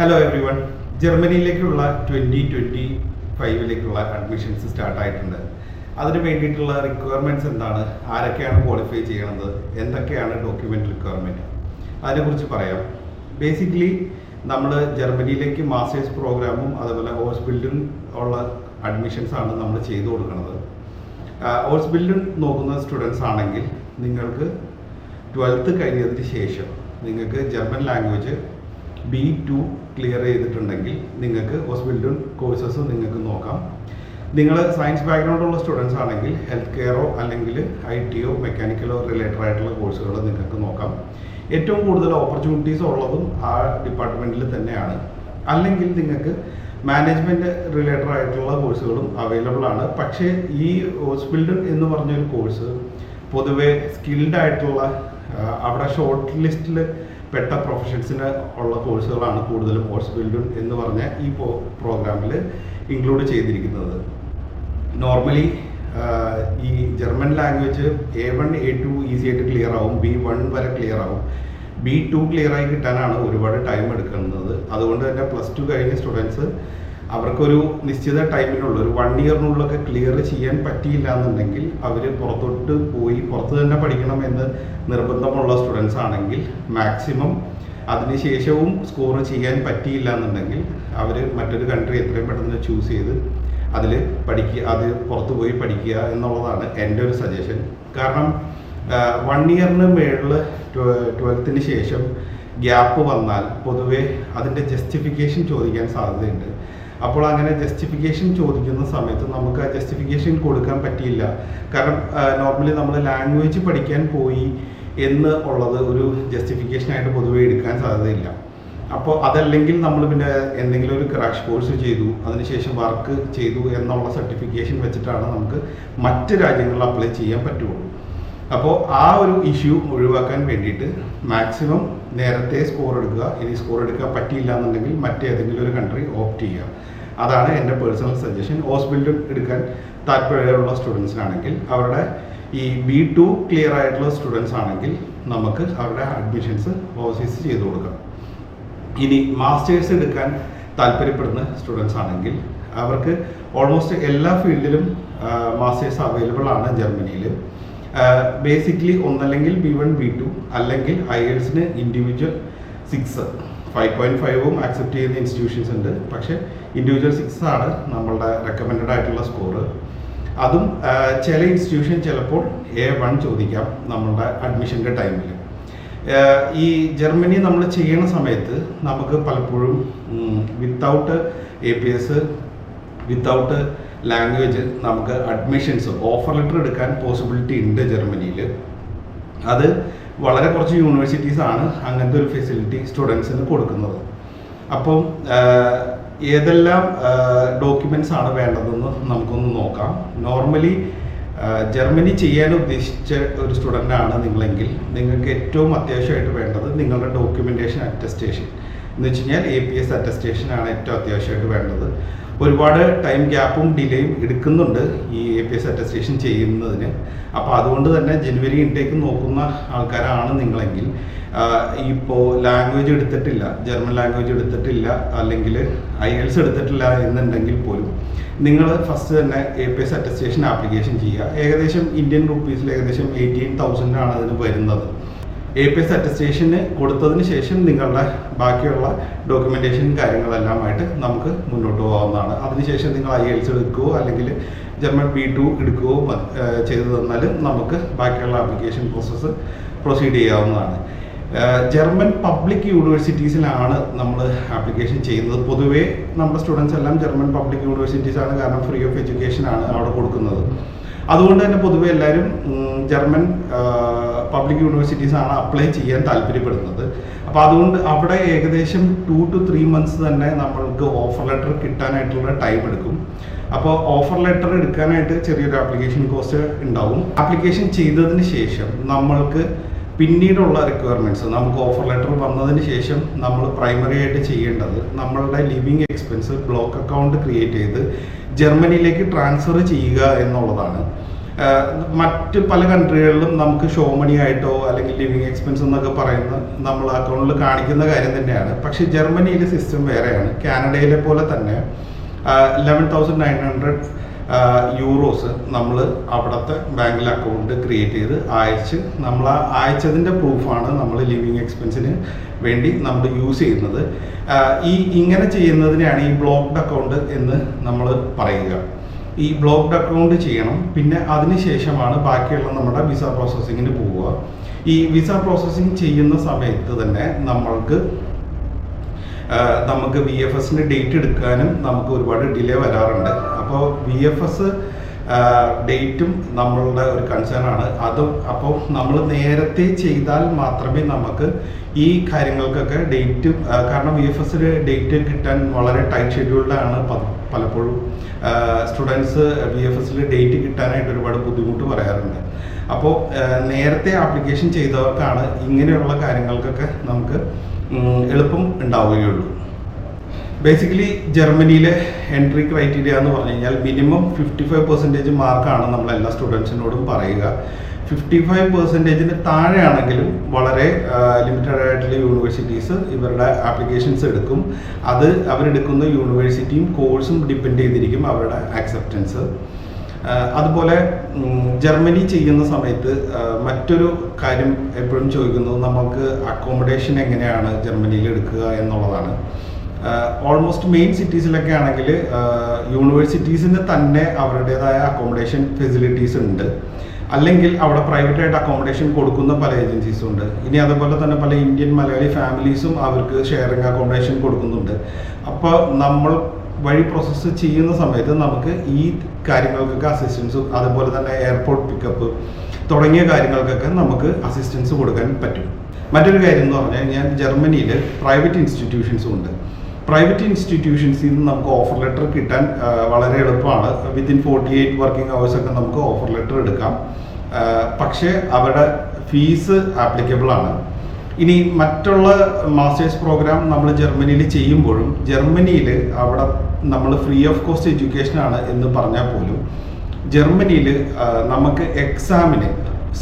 Hello everyone. ജർമ്മനിയിലേക്കുള്ള 2025 admissions സ്റ്റാർട്ടായിട്ടുണ്ട്. അതിന് വേണ്ടിയിട്ടുള്ള റിക്വയർമെൻറ്റ്സ് എന്താണ്, ആരൊക്കെയാണ് ക്വാളിഫൈ ചെയ്യണത്, എന്തൊക്കെയാണ് ഡോക്യുമെൻ്റ് റിക്വയർമെൻറ്റ്, അതിനെക്കുറിച്ച് പറയാം. ബേസിക്കലി നമ്മൾ ജർമ്മനിയിലേക്ക് മാസ്റ്റേഴ്സ് പ്രോഗ്രാമും അതുപോലെ ഓഴ്സ് ബിൽഡും ഉള്ള അഡ്മിഷൻസാണ് നമ്മൾ ചെയ്തു കൊടുക്കുന്നത്. ഓഴ്സ് ബിൽഡും നോക്കുന്ന സ്റ്റുഡൻസ് ആണെങ്കിൽ നിങ്ങൾക്ക് 12th കഴിഞ്ഞതിന് ശേഷം നിങ്ങൾക്ക് ജർമ്മൻ ലാംഗ്വേജ് B2 ക്ലിയർ ചെയ്തിട്ടുണ്ടെങ്കിൽ നിങ്ങൾക്ക് ഓഴ്സ് ബിൽഡും കോഴ്സസ് നിങ്ങൾക്ക് നോക്കാം. നിങ്ങൾ സയൻസ് ബാക്ക്ഗ്രൗണ്ടുള്ള സ്റ്റുഡൻസ് ആണെങ്കിൽ ഹെൽത്ത് കെയറോ അല്ലെങ്കിൽ IT-യോ മെക്കാനിക്കലോ റിലേറ്റഡ് ആയിട്ടുള്ള കോഴ്സുകൾ നിങ്ങൾക്ക് നോക്കാം. ഏറ്റവും കൂടുതൽ ഓപ്പർച്യൂണിറ്റീസ് ഉള്ളതും ആ ഡിപ്പാർട്ട്മെൻറ്റിൽ തന്നെയാണ്. അല്ലെങ്കിൽ നിങ്ങൾക്ക് മാനേജ്മെൻറ്റ് റിലേറ്റഡ് ആയിട്ടുള്ള കോഴ്സുകളും അവൈലബിൾ ആണ്. പക്ഷേ ഈ ഓഴ്സ് ബിൽഡർ എന്ന് പറഞ്ഞൊരു കോഴ്സ് പൊതുവെ സ്കിൽഡ് ആയിട്ടുള്ള അവിടെ ഷോർട്ട് ലിസ്റ്റിൽ പെട്ട പ്രൊഫഷൻസിന് ഉള്ള കോഴ്സുകളാണ് കൂടുതലും ഓഴ്സ് ബിൽഡർ എന്ന് പറഞ്ഞ ഈ പ്രോഗ്രാമിൽ ഇൻക്ലൂഡ് ചെയ്തിരിക്കുന്നത്. നോർമലി ഈ German language A1 A2 easy ആയിട്ട് ക്ലിയർ ആവും, B1 വരെ ക്ലിയർ ആവും. B2 ക്ലിയർ ആയി കിട്ടാനാണ് ഒരുപാട് ടൈം എടുക്കുന്നത്. അതുകൊണ്ട് തന്നെ +2 കഴിഞ്ഞ സ്റ്റുഡൻസ് അവർക്കൊരു നിശ്ചിത ടൈമിനുള്ള ഒരു 1 ഇയറിനുള്ളൊക്കെ ക്ലിയർ ചെയ്യാൻ പറ്റിയില്ല എന്നുണ്ടെങ്കിൽ അവർ പുറത്തോട്ട് പോയി പുറത്ത് തന്നെ പഠിക്കണം എന്ന് നിർബന്ധമുള്ള സ്റ്റുഡൻസ് ആണെങ്കിൽ മാക്സിമം അതിനുശേഷവും സ്കോർ ചെയ്യാൻ പറ്റിയില്ല എന്നുണ്ടെങ്കിൽ അവർ മറ്റൊരു കൺട്രി എത്രയും പെട്ടെന്ന് ചൂസ് ചെയ്ത് അതിൽ പഠിക്കുക, അത് പുറത്ത് പോയി പഠിക്കുക എന്നുള്ളതാണ് എൻ്റെ ഒരു സജഷൻ. കാരണം 1 ഇയറിന് മേളിൽ 12th ശേഷം ഗ്യാപ്പ് വന്നാൽ പൊതുവേ അതിൻ്റെ ജസ്റ്റിഫിക്കേഷൻ ചോദിക്കാൻ സാധ്യതയുണ്ട്. അപ്പോൾ അങ്ങനെ ജസ്റ്റിഫിക്കേഷൻ ചോദിക്കുന്ന സമയത്ത് നമുക്ക് ആ ജസ്റ്റിഫിക്കേഷൻ കൊടുക്കാൻ പറ്റിയില്ല. കാരണം നോർമലി നമ്മൾ ലാംഗ്വേജ് പഠിക്കാൻ പോയി എന്ന് ഉള്ളത് ഒരു ജസ്റ്റിഫിക്കേഷനായിട്ട് പൊതുവേ എടുക്കാൻ സാധ്യതയില്ല. അപ്പോൾ അതല്ലെങ്കിൽ നമ്മൾ പിന്നെ എന്തെങ്കിലും ഒരു ക്രാഷ് കോഴ്സ് ചെയ്തു, അതിനുശേഷം വർക്ക് ചെയ്തു എന്നുള്ള സർട്ടിഫിക്കേഷൻ വെച്ചിട്ടാണ് നമുക്ക് മറ്റ് രാജ്യങ്ങളിൽ അപ്ലൈ ചെയ്യാൻ പറ്റുള്ളൂ. അപ്പോൾ ആ ഒരു ഇഷ്യൂ ഒഴിവാക്കാൻ വേണ്ടിയിട്ട് മാക്സിമം നേരത്തെ സ്കോർ എടുക്കുക. ഇനി സ്കോർ എടുക്കാൻ പറ്റിയില്ല എന്നുണ്ടെങ്കിൽ മറ്റേതെങ്കിലും ഒരു കൺട്രി ഓപ്റ്റ് ചെയ്യുക. അതാണ് എൻ്റെ പേഴ്സണൽ സജഷൻ. ഓഴ്സ് ബിൽഡർ എടുക്കാൻ താല്പര്യമുള്ള സ്റ്റുഡൻസിനാണെങ്കിൽ അവരുടെ ഈ B2 ക്ലിയർ ആയിട്ടുള്ള സ്റ്റുഡൻസ് ആണെങ്കിൽ നമുക്ക് അവരുടെ അഡ്മിഷൻസ് ഓവർസീസ് ചെയ്ത് കൊടുക്കാം. ഇനി മാസ്റ്റേഴ്സ് എടുക്കാൻ താല്പര്യപ്പെടുന്ന സ്റ്റുഡൻസ് ആണെങ്കിൽ അവർക്ക് ഓൾമോസ്റ്റ് എല്ലാ ഫീൽഡിലും മാസ്റ്റേഴ്സ് അവൈലബിൾ ആണ് ജർമ്മനിയിൽ. ബേസിക്കലി ഒന്നല്ലെങ്കിൽ B1 B2 അല്ലെങ്കിൽ IELTS-ന് ഇൻഡിവിജ്വൽ 6 5.5ഉം ആക്സെപ്റ്റ് ചെയ്യുന്ന ഇൻസ്റ്റിറ്റ്യൂഷൻസ് ഉണ്ട്. പക്ഷേ ഇൻഡിവിജ്വൽ 6 ആണ് നമ്മളുടെ റെക്കമെൻഡഡ് ആയിട്ടുള്ള സ്കോർ. അതും ചില ഇൻസ്റ്റിറ്റ്യൂഷൻ ചിലപ്പോൾ A1 ചോദിക്കാം നമ്മളുടെ അഡ്മിഷൻ്റെ ടൈമിൽ. ഈ ജർമ്മനി നമ്മൾ ചെയ്യുന്ന സമയത്ത് നമുക്ക് പലപ്പോഴും വിത്തൗട്ട് APS വിത്തൗട്ട് ലാംഗ്വേജ് നമുക്ക് അഡ്മിഷൻസ് ഓഫർ ലെറ്റർ എടുക്കാൻ പോസിബിലിറ്റി ഉണ്ട് ജർമ്മനിയിൽ. അത് വളരെ കുറച്ച് യൂണിവേഴ്സിറ്റീസാണ് അങ്ങനത്തെ ഒരു ഫെസിലിറ്റി സ്റ്റുഡൻസിന് കൊടുക്കുന്നത്. അപ്പം ഏതെല്ലാം ഡോക്യുമെൻറ്റ്സ് ആണ് വേണ്ടതെന്ന് നമുക്കൊന്ന് നോക്കാം. നോർമലി ജർമ്മനി ചെയ്യാൻ ഉദ്ദേശിച്ച ഒരു സ്റ്റുഡൻ്റ് ആണ് നിങ്ങളെങ്കിൽ നിങ്ങൾക്ക് ഏറ്റവും അത്യാവശ്യമായിട്ട് വേണ്ടത് നിങ്ങളുടെ ഡോക്യുമെൻറ്റേഷൻ അറ്റസ്റ്റേഷൻ എന്ന് വെച്ച് കഴിഞ്ഞാൽ APS അറ്റസ്റ്റേഷൻ ആണ് ഏറ്റവും അത്യാവശ്യമായിട്ട് വേണ്ടത്. ഒരുപാട് ടൈം ഗ്യാപ്പും ഡിലേയും എടുക്കുന്നുണ്ട് ഈ APS അറ്റസ്റ്റേഷൻ ചെയ്യുന്നതിന്. അപ്പോൾ അതുകൊണ്ട് തന്നെ ജനുവരി ഇൻടേക്ക് നോക്കുന്ന ആൾക്കാരാണ് നിങ്ങളെങ്കിൽ ഇപ്പോൾ ലാംഗ്വേജ് എടുത്തിട്ടില്ല, ജർമ്മൻ ലാംഗ്വേജ് എടുത്തിട്ടില്ല അല്ലെങ്കിൽ IELTS എടുത്തിട്ടില്ല എന്നുണ്ടെങ്കിൽ പോലും നിങ്ങൾ ഫസ്റ്റ് തന്നെ APS അറ്റസ്റ്റേഷൻ ആപ്ലിക്കേഷൻ ചെയ്യുക. ഏകദേശം ഇന്ത്യൻ റുപ്പീസിൽ ഏകദേശം 18,000 ആണ് അതിന് വരുന്നത്. APS അറ്റസ്റ്റേഷന് കൊടുത്തതിന് ശേഷം നിങ്ങളുടെ ബാക്കിയുള്ള ഡോക്യുമെൻറ്റേഷൻ കാര്യങ്ങളെല്ലാമായിട്ട് നമുക്ക് മുന്നോട്ട് പോകാവുന്നതാണ്. അതിനുശേഷം നിങ്ങൾ IELTS എടുക്കുകയോ അല്ലെങ്കിൽ ജർമ്മൻ B2 എടുക്കുകയോ ചെയ്തു തന്നാലും നമുക്ക് ബാക്കിയുള്ള ആപ്ലിക്കേഷൻ പ്രോസസ്സ് പ്രൊസീഡ് ചെയ്യാവുന്നതാണ്. ജർമ്മൻ പബ്ലിക് യൂണിവേഴ്സിറ്റീസിലാണ് നമ്മൾ ആപ്ലിക്കേഷൻ ചെയ്യുന്നത്. പൊതുവേ നമ്മുടെ സ്റ്റുഡൻസ് എല്ലാം ജർമ്മൻ പബ്ലിക് യൂണിവേഴ്സിറ്റീസാണ്, കാരണം ഫ്രീ ഓഫ് എഡ്യൂക്കേഷൻ ആണ് അവിടെ കൊടുക്കുന്നത്. അതുകൊണ്ട് തന്നെ പൊതുവെ എല്ലാവരും ജർമ്മൻ പബ്ലിക് യൂണിവേഴ്സിറ്റീസാണ് അപ്ലൈ ചെയ്യാൻ താല്പര്യപ്പെടുന്നത്. അപ്പോൾ അതുകൊണ്ട് അവിടെ ഏകദേശം 2 to 3 months തന്നെ നമ്മൾക്ക് ഓഫർ ലെറ്റർ കിട്ടാനായിട്ടുള്ള ടൈം എടുക്കും. അപ്പോൾ ഓഫർ ലെറ്റർ എടുക്കാനായിട്ട് ചെറിയൊരു ആപ്ലിക്കേഷൻ കോസ്റ്റ് ഉണ്ടാവും. ആപ്ലിക്കേഷൻ ചെയ്തതിന് ശേഷം നമ്മൾക്ക് പിന്നീടുള്ള റിക്വയർമെൻറ്റ്സ് നമുക്ക് ഓഫർ ലെറ്റർ വന്നതിന് ശേഷം നമ്മൾ പ്രൈമറി ആയിട്ട് ചെയ്യേണ്ടത് നമ്മളുടെ living expense block account create ചെയ്ത് ജർമ്മനിയിലേക്ക് ട്രാൻസ്ഫർ ചെയ്യുക എന്നുള്ളതാണ്. മറ്റ് പല കൺട്രികളിലും നമുക്ക് ഷോ മണി ആയിട്ടോ അല്ലെങ്കിൽ ലിവിങ് എക്സ്പെൻസ് എന്നൊക്കെ പറയുന്ന നമ്മൾ അക്കൗണ്ടിൽ കാണിക്കുന്ന കാര്യം തന്നെയാണ്. പക്ഷേ ജർമ്മനിയിലെ സിസ്റ്റം വേറെയാണ്. കാനഡയിലെ പോലെ തന്നെ 11,900 യൂറോസ് നമ്മൾ അവിടുത്തെ ബാങ്കിൽ അക്കൗണ്ട് ക്രിയേറ്റ് ചെയ്ത് നമ്മൾ ആ അയച്ചതിൻ്റെ പ്രൂഫാണ് നമ്മൾ ലിവിങ് എക്സ്പെൻസിന് വേണ്ടി നമ്മൾ യൂസ് ചെയ്യുന്നത്. ഇങ്ങനെ ചെയ്യുന്നതിനെയാണ് ഈ ബ്ലോക്ക്ഡ് അക്കൗണ്ട് എന്ന് നമ്മൾ പറയുക. ഈ ബ്ലോക്ക്ഡ് അക്കൗണ്ട് ചെയ്യണം. പിന്നെ അതിനുശേഷമാണ് ബാക്കിയുള്ള നമ്മുടെ വിസ പ്രോസസ്സിങ്ങിന് പോവുക. ഈ വിസ പ്രോസസ്സിങ് ചെയ്യുന്ന സമയത്ത് തന്നെ നമുക്ക് VFS ഡേറ്റ് എടുക്കാനും നമുക്ക് ഒരുപാട് ഡിലേ വരാറുണ്ട്. അപ്പോൾ VFS ഡേറ്റും നമ്മളുടെ ഒരു കൺസേൺ ആണ്. അപ്പോൾ നമ്മൾ നേരത്തെ ചെയ്താൽ മാത്രമേ നമുക്ക് ഈ കാര്യങ്ങൾക്കൊക്കെ ഡേറ്റ്, കാരണം VFS ഡേറ്റ് കിട്ടാൻ വളരെ ടൈറ്റ് ഷെഡ്യൂൾഡാണ് പലപ്പോഴും സ്റ്റുഡൻസ് VFS ഡേറ്റ് കിട്ടാനായിട്ട് ഒരുപാട് ബുദ്ധിമുട്ട് പറയാറുണ്ട്. അപ്പോൾ നേരത്തെ ആപ്ലിക്കേഷൻ ചെയ്തവർക്കാണ് ഇങ്ങനെയുള്ള കാര്യങ്ങൾക്കൊക്കെ നമുക്ക് എളുപ്പം ഉണ്ടാവുകയുള്ളൂ. ബേസിക്കലി ജർമ്മനിയിലെ എൻട്രി ക്രൈറ്റീരിയ എന്ന് പറഞ്ഞു കഴിഞ്ഞാൽ മിനിമം 55% മാർക്കാണ് നമ്മൾ എല്ലാ സ്റ്റുഡൻസിനോടും പറയുക. 55% താഴെയാണെങ്കിലും വളരെ ലിമിറ്റഡ് ആയിട്ടുള്ള യൂണിവേഴ്സിറ്റീസ് ഇവരുടെ ആപ്ലിക്കേഷൻസ് എടുക്കും. അത് അവരെടുക്കുന്ന യൂണിവേഴ്സിറ്റിയും കോഴ്സും ഡിപ്പെൻഡ് ചെയ്തിരിക്കും അവരുടെ ആക്സെപ്റ്റൻസ്. അതുപോലെ ജർമ്മനി ചെയ്യുന്ന സമയത്ത് മറ്റൊരു കാര്യം എപ്പോഴും ചോദിക്കുന്നത് നമുക്ക് അക്കോമഡേഷൻ എങ്ങനെയാണ് ജർമ്മനിയിൽ എടുക്കുക എന്നുള്ളതാണ്. ഓൾമോസ്റ്റ് മെയിൻ സിറ്റീസിലൊക്കെ ആണെങ്കിൽ യൂണിവേഴ്സിറ്റീസിന് തന്നെ അവരുടേതായ അക്കോമഡേഷൻ ഫെസിലിറ്റീസ് ഉണ്ട്. അല്ലെങ്കിൽ അവിടെ പ്രൈവറ്റ് ആയിട്ട് അക്കോമഡേഷൻ കൊടുക്കുന്ന പല ഏജൻസീസും ഉണ്ട്. ഇനി അതുപോലെ തന്നെ പല ഇന്ത്യൻ മലയാളി ഫാമിലീസും അവർക്ക് ഷെയറിംഗ് അക്കോമഡേഷൻ കൊടുക്കുന്നുണ്ട്. അപ്പോൾ നമ്മൾ വഴി പ്രോസസ്സ് ചെയ്യുന്ന സമയത്ത് നമുക്ക് ഈ കാര്യങ്ങൾക്കൊക്കെ അസിസ്റ്റൻസും അതുപോലെ തന്നെ എയർപോർട്ട് പിക്കപ്പ് തുടങ്ങിയ കാര്യങ്ങൾക്കൊക്കെ നമുക്ക് അസിസ്റ്റൻസ് കൊടുക്കാൻ പറ്റും. മറ്റൊരു കാര്യം എന്ന് പറഞ്ഞു കഴിഞ്ഞാൽ ജർമ്മനിയിൽ പ്രൈവറ്റ് ഇൻസ്റ്റിറ്റ്യൂഷൻസും ഉണ്ട്. പ്രൈവറ്റ് ഇൻസ്റ്റിറ്റ്യൂഷൻസിൽ നിന്ന് നമുക്ക് ഓഫർ ലെറ്റർ കിട്ടാൻ വളരെ എളുപ്പമാണ്. വിത്തിൻ 48 വർക്കിംഗ് അവേഴ്സൊക്കെ നമുക്ക് ഓഫർ ലെറ്റർ എടുക്കാം. പക്ഷേ അവരുടെ ഫീസ് ആപ്ലിക്കബിൾ ആണ്. ഇനി മറ്റുള്ള മാസ്റ്റേഴ്സ് പ്രോഗ്രാം നമ്മൾ ജർമ്മനിയിൽ ചെയ്യുമ്പോഴും ജർമ്മനിയിൽ അവിടെ നമ്മൾ ഫ്രീ ഓഫ് കോസ്റ്റ് എഡ്യൂക്കേഷനാണ് എന്ന് പറഞ്ഞാൽ പോലും ജർമ്മനിയിൽ നമുക്ക് എക്സാമിന്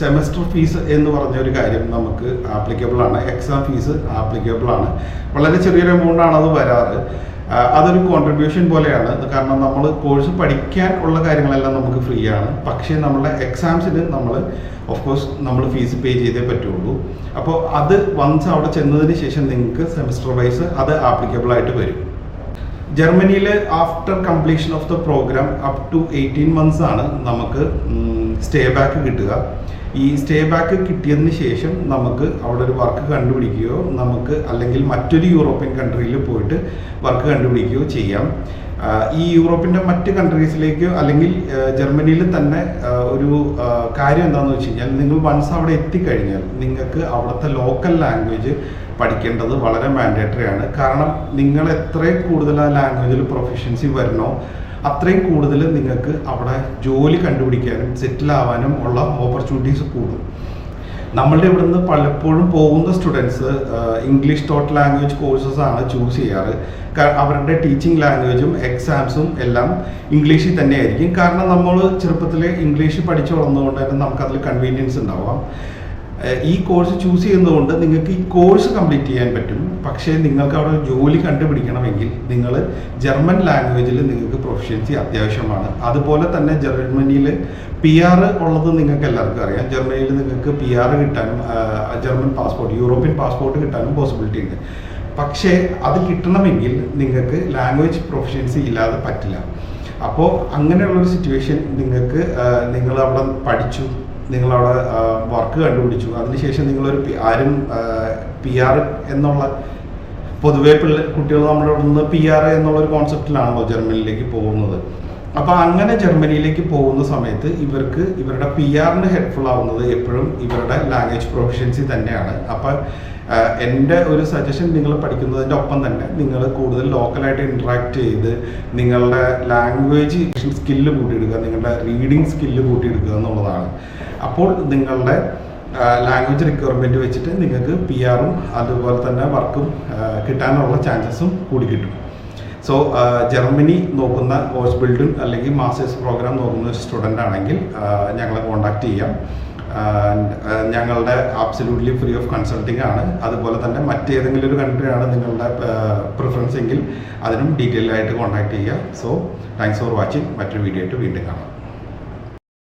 സെമസ്റ്റർ ഫീസ് എന്ന് പറഞ്ഞ ഒരു കാര്യം നമുക്ക് ആപ്ലിക്കബിൾ ആണ്. എക്സാം ഫീസ് ആപ്ലിക്കബിൾ ആണ്. വളരെ ചെറിയൊരു എമൗണ്ട് ആണ് അത് വരാറ്. അതൊരു കോൺട്രിബ്യൂഷൻ പോലെയാണ്. കാരണം നമ്മൾ കോഴ്സ് പഠിക്കാൻ ഉള്ള കാര്യങ്ങളെല്ലാം നമുക്ക് ഫ്രീ ആണ്. പക്ഷേ നമ്മളുടെ എക്സാംസിന് ഓഫ് കോഴ്സ് നമ്മൾ ഫീസ് പേ ചെയ്തേ പറ്റുള്ളൂ. അപ്പോൾ അത് വൺസ് അവിടെ ചെന്നതിന് ശേഷം നിങ്ങൾക്ക് സെമസ്റ്റർ വൈസ് അത് ആപ്ലിക്കബിൾ ആയിട്ട് വരും. ജർമ്മനിയിൽ after completion of the programme up to 18 months ആണ് നമുക്ക് സ്റ്റേ ബാക്ക് കിട്ടുക. ഈ സ്റ്റേ ബാക്ക് കിട്ടിയതിന് ശേഷം നമുക്ക് അവിടെ ഒരു വർക്ക് കണ്ടുപിടിക്കുകയോ അല്ലെങ്കിൽ മറ്റൊരു യൂറോപ്യൻ കൺട്രിയിൽ പോയിട്ട് വർക്ക് കണ്ടുപിടിക്കുകയോ ചെയ്യാം. ഈ യൂറോപ്പിൻ്റെ മറ്റ് കൺട്രീസിലേക്കോ അല്ലെങ്കിൽ ജർമ്മനിയിൽ തന്നെ ഒരു കാര്യം എന്താണെന്ന് വെച്ച് കഴിഞ്ഞാൽ നിങ്ങൾ വൺസ് അവിടെ എത്തിക്കഴിഞ്ഞാൽ നിങ്ങൾക്ക് അവിടുത്തെ ലോക്കൽ ലാംഗ്വേജ് പഠിക്കേണ്ടത് വളരെ മാൻഡേറ്ററി ആണ്. കാരണം നിങ്ങൾ എത്രയും കൂടുതൽ ആ ലാംഗ്വേജിൽ പ്രൊഫഷ്യൻസി വരണോ അത്രയും കൂടുതൽ നിങ്ങൾക്ക് അവിടെ ജോലി കണ്ടുപിടിക്കാനും സെറ്റിൽ ആവാനും ഉള്ള ഓപ്പർച്യൂണിറ്റീസ് കൂടും. നമ്മളുടെ ഇവിടുന്ന് പലപ്പോഴും പോകുന്ന students English taught language courses ആണ് ചൂസ് ചെയ്യാറ്. അവരുടെ ടീച്ചിങ് ലാംഗ്വേജും എക്സാംസും എല്ലാം ഇംഗ്ലീഷിൽ തന്നെയായിരിക്കും. കാരണം നമ്മൾ ചെറുപ്പത്തിൽ ഇംഗ്ലീഷ് പഠിച്ചു വളർന്നതുകൊണ്ട് തന്നെ നമുക്കതിൽ കൺവീനിയൻസ് ഉണ്ടാവാം. ഈ കോഴ്സ് ചൂസ് ചെയ്യുന്നതുകൊണ്ട് നിങ്ങൾക്ക് ഈ കോഴ്സ് കംപ്ലീറ്റ് ചെയ്യാൻ പറ്റും. പക്ഷേ നിങ്ങൾക്ക് അവിടെ ജോലി കണ്ടുപിടിക്കണമെങ്കിൽ നിങ്ങൾ ജർമ്മൻ ലാംഗ്വേജിൽ നിങ്ങൾക്ക് പ്രൊഫഷ്യൻസി അത്യാവശ്യമാണ്. അതുപോലെ തന്നെ ജർമ്മനിയിൽ PR ഉള്ളത് നിങ്ങൾക്ക് എല്ലാവർക്കും അറിയാം. ജർമ്മനിയിൽ നിങ്ങൾക്ക് PR കിട്ടാനും ജർമ്മൻ പാസ്പോർട്ട്, യൂറോപ്യൻ പാസ്പോർട്ട് കിട്ടാനും പോസിബിലിറ്റി ഉണ്ട്. പക്ഷേ അത് കിട്ടണമെങ്കിൽ നിങ്ങൾക്ക് ലാംഗ്വേജ് പ്രൊഫഷ്യൻസി ഇല്ലാതെ പറ്റില്ല. അപ്പോൾ അങ്ങനെയുള്ളൊരു സിറ്റുവേഷൻ നിങ്ങൾ അവിടെ പഠിച്ചു, നിങ്ങളവിടെ വർക്ക് കണ്ടുപിടിച്ചു, അതിനുശേഷം നിങ്ങളൊരു PR എന്നുള്ള പൊതുവെ കുട്ടികൾ നമ്മുടെ ഇവിടെ നിന്ന് PR എന്നുള്ളൊരു കോൺസെപ്റ്റിലാണല്ലോ ജർമ്മനിയിലേക്ക് പോകുന്നത്. അപ്പോൾ അങ്ങനെ ജർമ്മനിയിലേക്ക് പോകുന്ന സമയത്ത് ഇവരുടെ PR ഹെൽപ്ഫുൾ ആവുന്നത് എപ്പോഴും ഇവരുടെ ലാംഗ്വേജ് പ്രൊഫഷ്യൻസി തന്നെയാണ്. അപ്പം എൻ്റെ ഒരു സജഷൻ, നിങ്ങൾ പഠിക്കുന്നതിൻ്റെ ഒപ്പം തന്നെ നിങ്ങൾ കൂടുതൽ ലോക്കലായിട്ട് ഇൻട്രാക്ട് ചെയ്ത് നിങ്ങളുടെ ലാംഗ്വേജ് സ്കില്ല് കൂട്ടിയെടുക്കുക, നിങ്ങളുടെ റീഡിങ് സ്കില്ല് കൂട്ടിയെടുക്കുക എന്നുള്ളതാണ്. അപ്പോൾ നിങ്ങളുടെ ലാംഗ്വേജ് റിക്വയർമെൻറ്റ് വെച്ചിട്ട് നിങ്ങൾക്ക് PR അതുപോലെ തന്നെ വർക്കും കിട്ടാനുള്ള ചാൻസസും കൂടി കിട്ടും. സോ ജർമ്മനി നോക്കുന്ന കോഴ്സ് ബിൽഡിംഗ് അല്ലെങ്കിൽ മാസ്റ്റേഴ്സ് പ്രോഗ്രാം നോക്കുന്ന ഒരു സ്റ്റുഡൻ്റ് ആണെങ്കിൽ ഞങ്ങളെ കോൺടാക്ട് ചെയ്യാം. ഞങ്ങളുടെ ആബ്സല്യൂട്ട്ലി ഫ്രീ ഓഫ് കൺസൾട്ടിംഗ് ആണ്. അതുപോലെ തന്നെ മറ്റേതെങ്കിലും ഒരു കൺട്രിയാണ് നിങ്ങളുടെ പ്രിഫറൻസ് എങ്കിൽ അതിനും ഡീറ്റെയിൽ ആയിട്ട് കോൺടാക്ട് ചെയ്യുക. So thanks for watching. മറ്റൊരു വീഡിയോ ആയിട്ട് വീണ്ടും കാണാം.